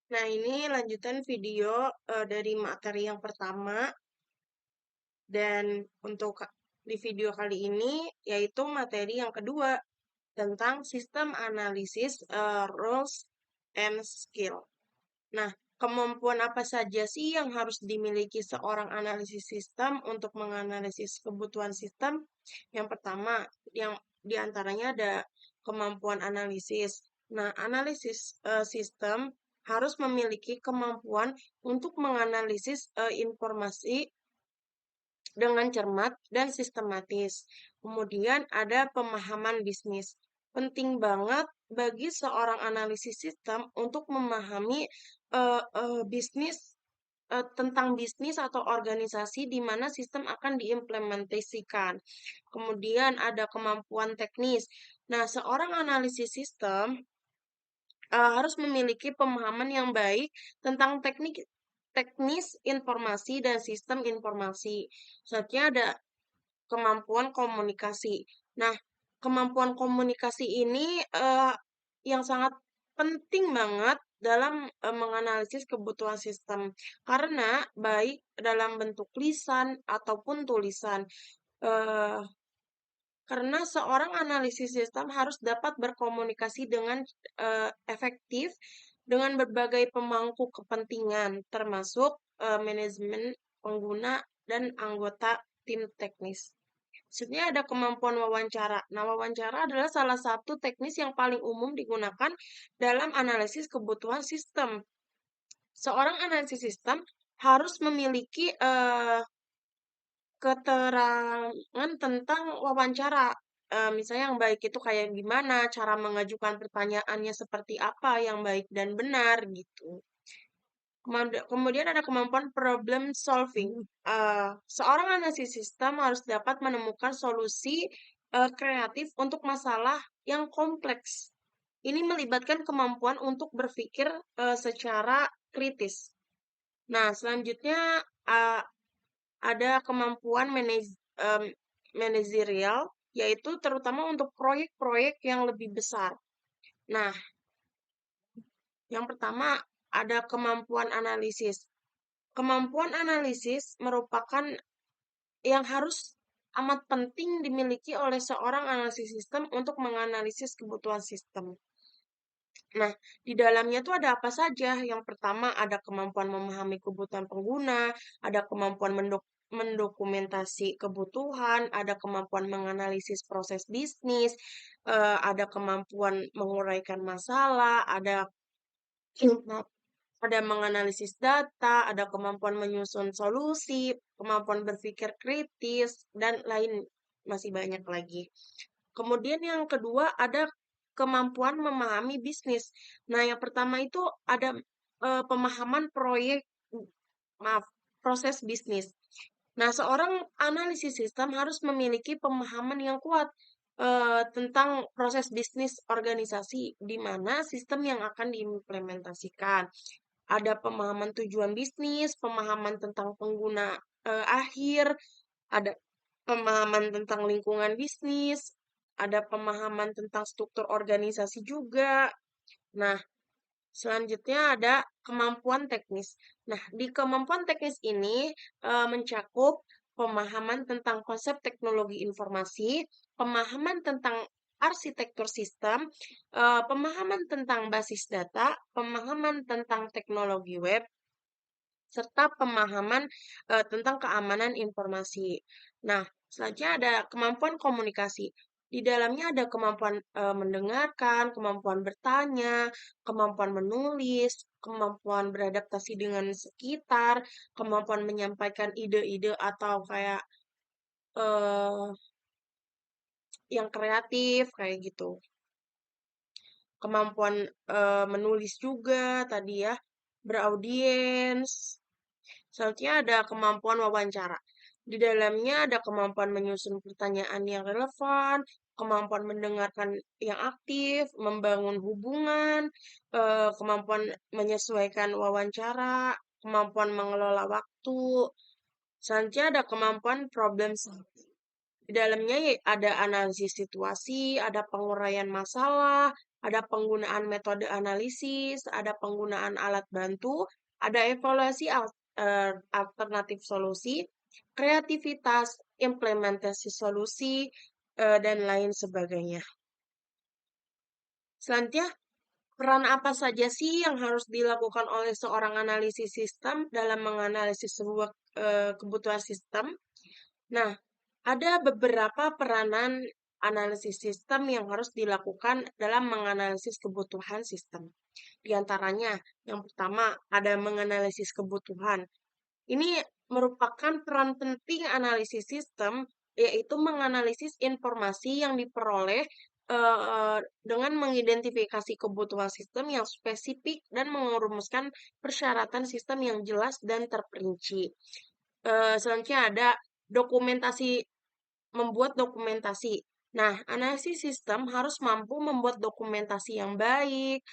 Nah, ini lanjutan video dari materi yang pertama. Dan untuk di video kali ini, yaitu materi yang kedua tentang sistem analisis roles and skill. Nah, kemampuan apa saja sih yang harus dimiliki seorang analisis sistem untuk menganalisis kebutuhan sistem? Yang pertama, yang diantaranya ada kemampuan analisis. Nah, analisis sistem harus memiliki kemampuan untuk menganalisis informasi dengan cermat dan sistematis. Kemudian ada pemahaman bisnis. Penting banget bagi seorang analisis sistem untuk memahami bisnis tentang bisnis atau organisasi di mana sistem akan diimplementasikan. Kemudian ada kemampuan teknis. Nah, seorang analisis sistem harus memiliki pemahaman yang baik tentang teknis informasi dan sistem informasi. Selanjutnya ada kemampuan komunikasi. Nah, kemampuan komunikasi ini yang sangat penting banget dalam menganalisis kebutuhan sistem. Karena baik dalam bentuk lisan ataupun tulisan. Eh, karena seorang analisis sistem harus dapat berkomunikasi dengan efektif dengan berbagai pemangku kepentingan, termasuk manajemen, pengguna, dan anggota tim teknis. Maksudnya ada kemampuan wawancara. Nah, wawancara adalah salah satu teknis yang paling umum digunakan dalam analisis kebutuhan sistem. Seorang analisis sistem harus memiliki keterangan tentang wawancara. Misalnya yang baik itu kayak gimana, cara mengajukan pertanyaannya seperti apa yang baik dan benar gitu. Kemudian ada kemampuan problem solving. Seorang analisis sistem harus dapat menemukan solusi kreatif untuk masalah yang kompleks. Ini melibatkan kemampuan untuk berpikir secara kritis. Nah, selanjutnya uh, ada kemampuan manajerial, yaitu terutama untuk proyek-proyek yang lebih besar. Nah, yang pertama ada kemampuan analisis. Kemampuan analisis merupakan yang harus amat penting dimiliki oleh seorang analisis sistem untuk menganalisis kebutuhan sistem. Nah, di dalamnya tuh ada apa saja? Yang pertama ada kemampuan memahami kebutuhan pengguna, ada kemampuan mendokumentasi kebutuhan, ada kemampuan menganalisis proses bisnis, ada kemampuan menguraikan masalah, ada menganalisis data, ada kemampuan menyusun solusi, kemampuan berpikir kritis, dan lain masih banyak lagi. Kemudian yang kedua ada kemampuan memahami bisnis. Nah, yang pertama itu ada pemahaman maaf, proses bisnis. Nah, seorang analisis sistem harus memiliki pemahaman yang kuat tentang proses bisnis organisasi, di mana sistem yang akan diimplementasikan. Ada pemahaman tujuan bisnis, pemahaman tentang pengguna akhir, ada pemahaman tentang lingkungan bisnis, ada pemahaman tentang struktur organisasi juga. Nah, selanjutnya ada kemampuan teknis. Nah, di kemampuan teknis ini mencakup pemahaman tentang konsep teknologi informasi, pemahaman tentang arsitektur sistem, pemahaman tentang basis data, pemahaman tentang teknologi web, serta pemahaman tentang keamanan informasi. Nah, selanjutnya ada kemampuan komunikasi. Di dalamnya ada kemampuan mendengarkan, kemampuan bertanya, kemampuan menulis, kemampuan beradaptasi dengan sekitar, kemampuan menyampaikan ide-ide atau kayak eh, yang kreatif kayak gitu. Kemampuan menulis juga tadi ya, beraudiens. Selanjutnya ada kemampuan wawancara. Di dalamnya ada kemampuan menyusun pertanyaan yang relevan, kemampuan mendengarkan yang aktif, membangun hubungan, kemampuan menyesuaikan wawancara, kemampuan mengelola waktu. Selanjutnya ada kemampuan problem solving. Di dalamnya ada analisis situasi, ada penguraian masalah, ada penggunaan metode analisis, ada penggunaan alat bantu, ada evaluasi alternatif solusi, kreativitas, implementasi solusi, dan lain sebagainya. Selanjutnya, peran apa saja sih yang harus dilakukan oleh seorang analisis sistem dalam menganalisis sebuah kebutuhan sistem? Nah, ada beberapa peranan analisis sistem yang harus dilakukan dalam menganalisis kebutuhan sistem. Di antaranya, yang pertama, ada menganalisis kebutuhan. Ini merupakan peran penting analisis sistem, yaitu menganalisis informasi yang diperoleh dengan mengidentifikasi kebutuhan sistem yang spesifik dan merumuskan persyaratan sistem yang jelas dan terperinci. Selanjutnya ada dokumentasi, membuat dokumentasi. Nah, analisis sistem harus mampu membuat dokumentasi yang baik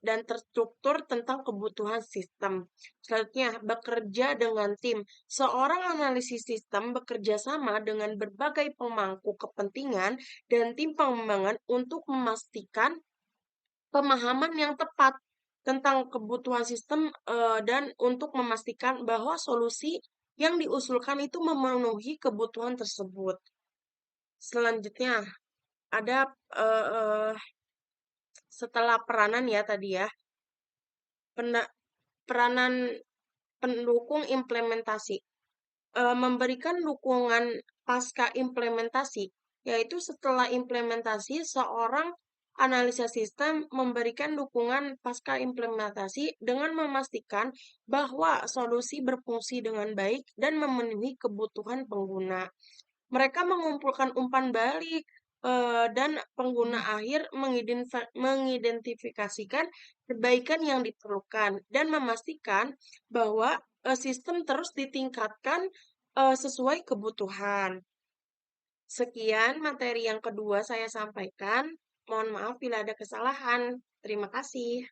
dan terstruktur tentang kebutuhan sistem. Selanjutnya, bekerja dengan tim. Seorang analisis sistem bekerja sama dengan berbagai pemangku kepentingan dan tim pengembangan untuk memastikan pemahaman yang tepat tentang kebutuhan sistem dan untuk memastikan bahwa solusi yang diusulkan itu memenuhi kebutuhan tersebut. Selanjutnya ada setelah peranan ya tadi ya, peranan pendukung implementasi. Memberikan dukungan pasca implementasi, yaitu setelah implementasi seorang analisa sistem memberikan dukungan pasca implementasi dengan memastikan bahwa solusi berfungsi dengan baik dan memenuhi kebutuhan pengguna. Mereka mengumpulkan umpan balik dan pengguna akhir mengidentifikasikan perbaikan yang diperlukan dan memastikan bahwa sistem terus ditingkatkan sesuai kebutuhan. Sekian materi yang kedua saya sampaikan. Mohon maaf bila ada kesalahan. Terima kasih.